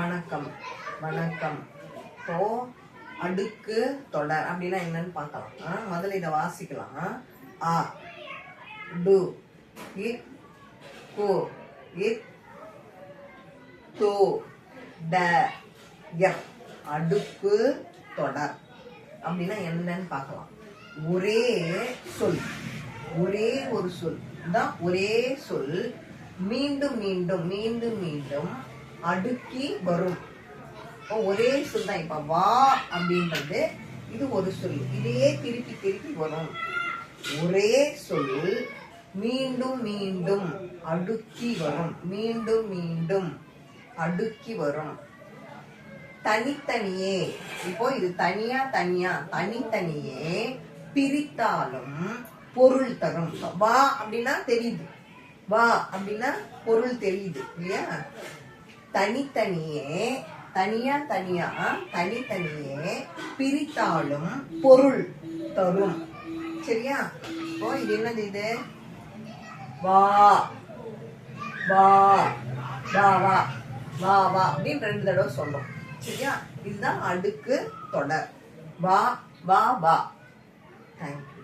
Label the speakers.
Speaker 1: வணக்கம் வணக்கம். இப்போ அடுக்கு தொடர் அப்படின்னா என்னன்னு பார்க்கலாம். முதல்ல இதை வாசிக்கலாம். அ டு இக் கு இக் து ட யப். அடுக்கு தொடர் அப்படின்னா என்னன்னு பார்க்கலாம். ஒரே சொல், ஒரே ஒரு சொல் தான், ஒரே சொல் மீண்டும் மீண்டும் மீண்டும் மீண்டும் அடுக்கி வரும். ஒரே சொல் தான். இப்ப வா அப்படின்றது இது ஒரு சொல், இதையே திருப்பி திருப்பி வரும். ஒரே சொல் மீண்டும் மீண்டும் அடுக்கி வரும், மீண்டும் மீண்டும் அடுக்கி வரும். தனித்தனியே, இப்போ இது தனியா தனியா தனித்தனியே பிரித்தாலும் பொருள் தரும். வா அப்படின்னா தெரியுது, வா அப்படின்னா பொருள் தெரியுது இல்லையா? தனித்தனியே, தனியா தனியா தனித்தனியே பிரித்தாலும் பொருள் தரும். சரியா? இப்போ இது என்னது? இது வா வா வா வா வா வா அப்படின்னு 2 தடவை சொல்லும். சரியா? இதுதான் அடுக்கு தொடர். வா வா வா. தேங்க்யூ.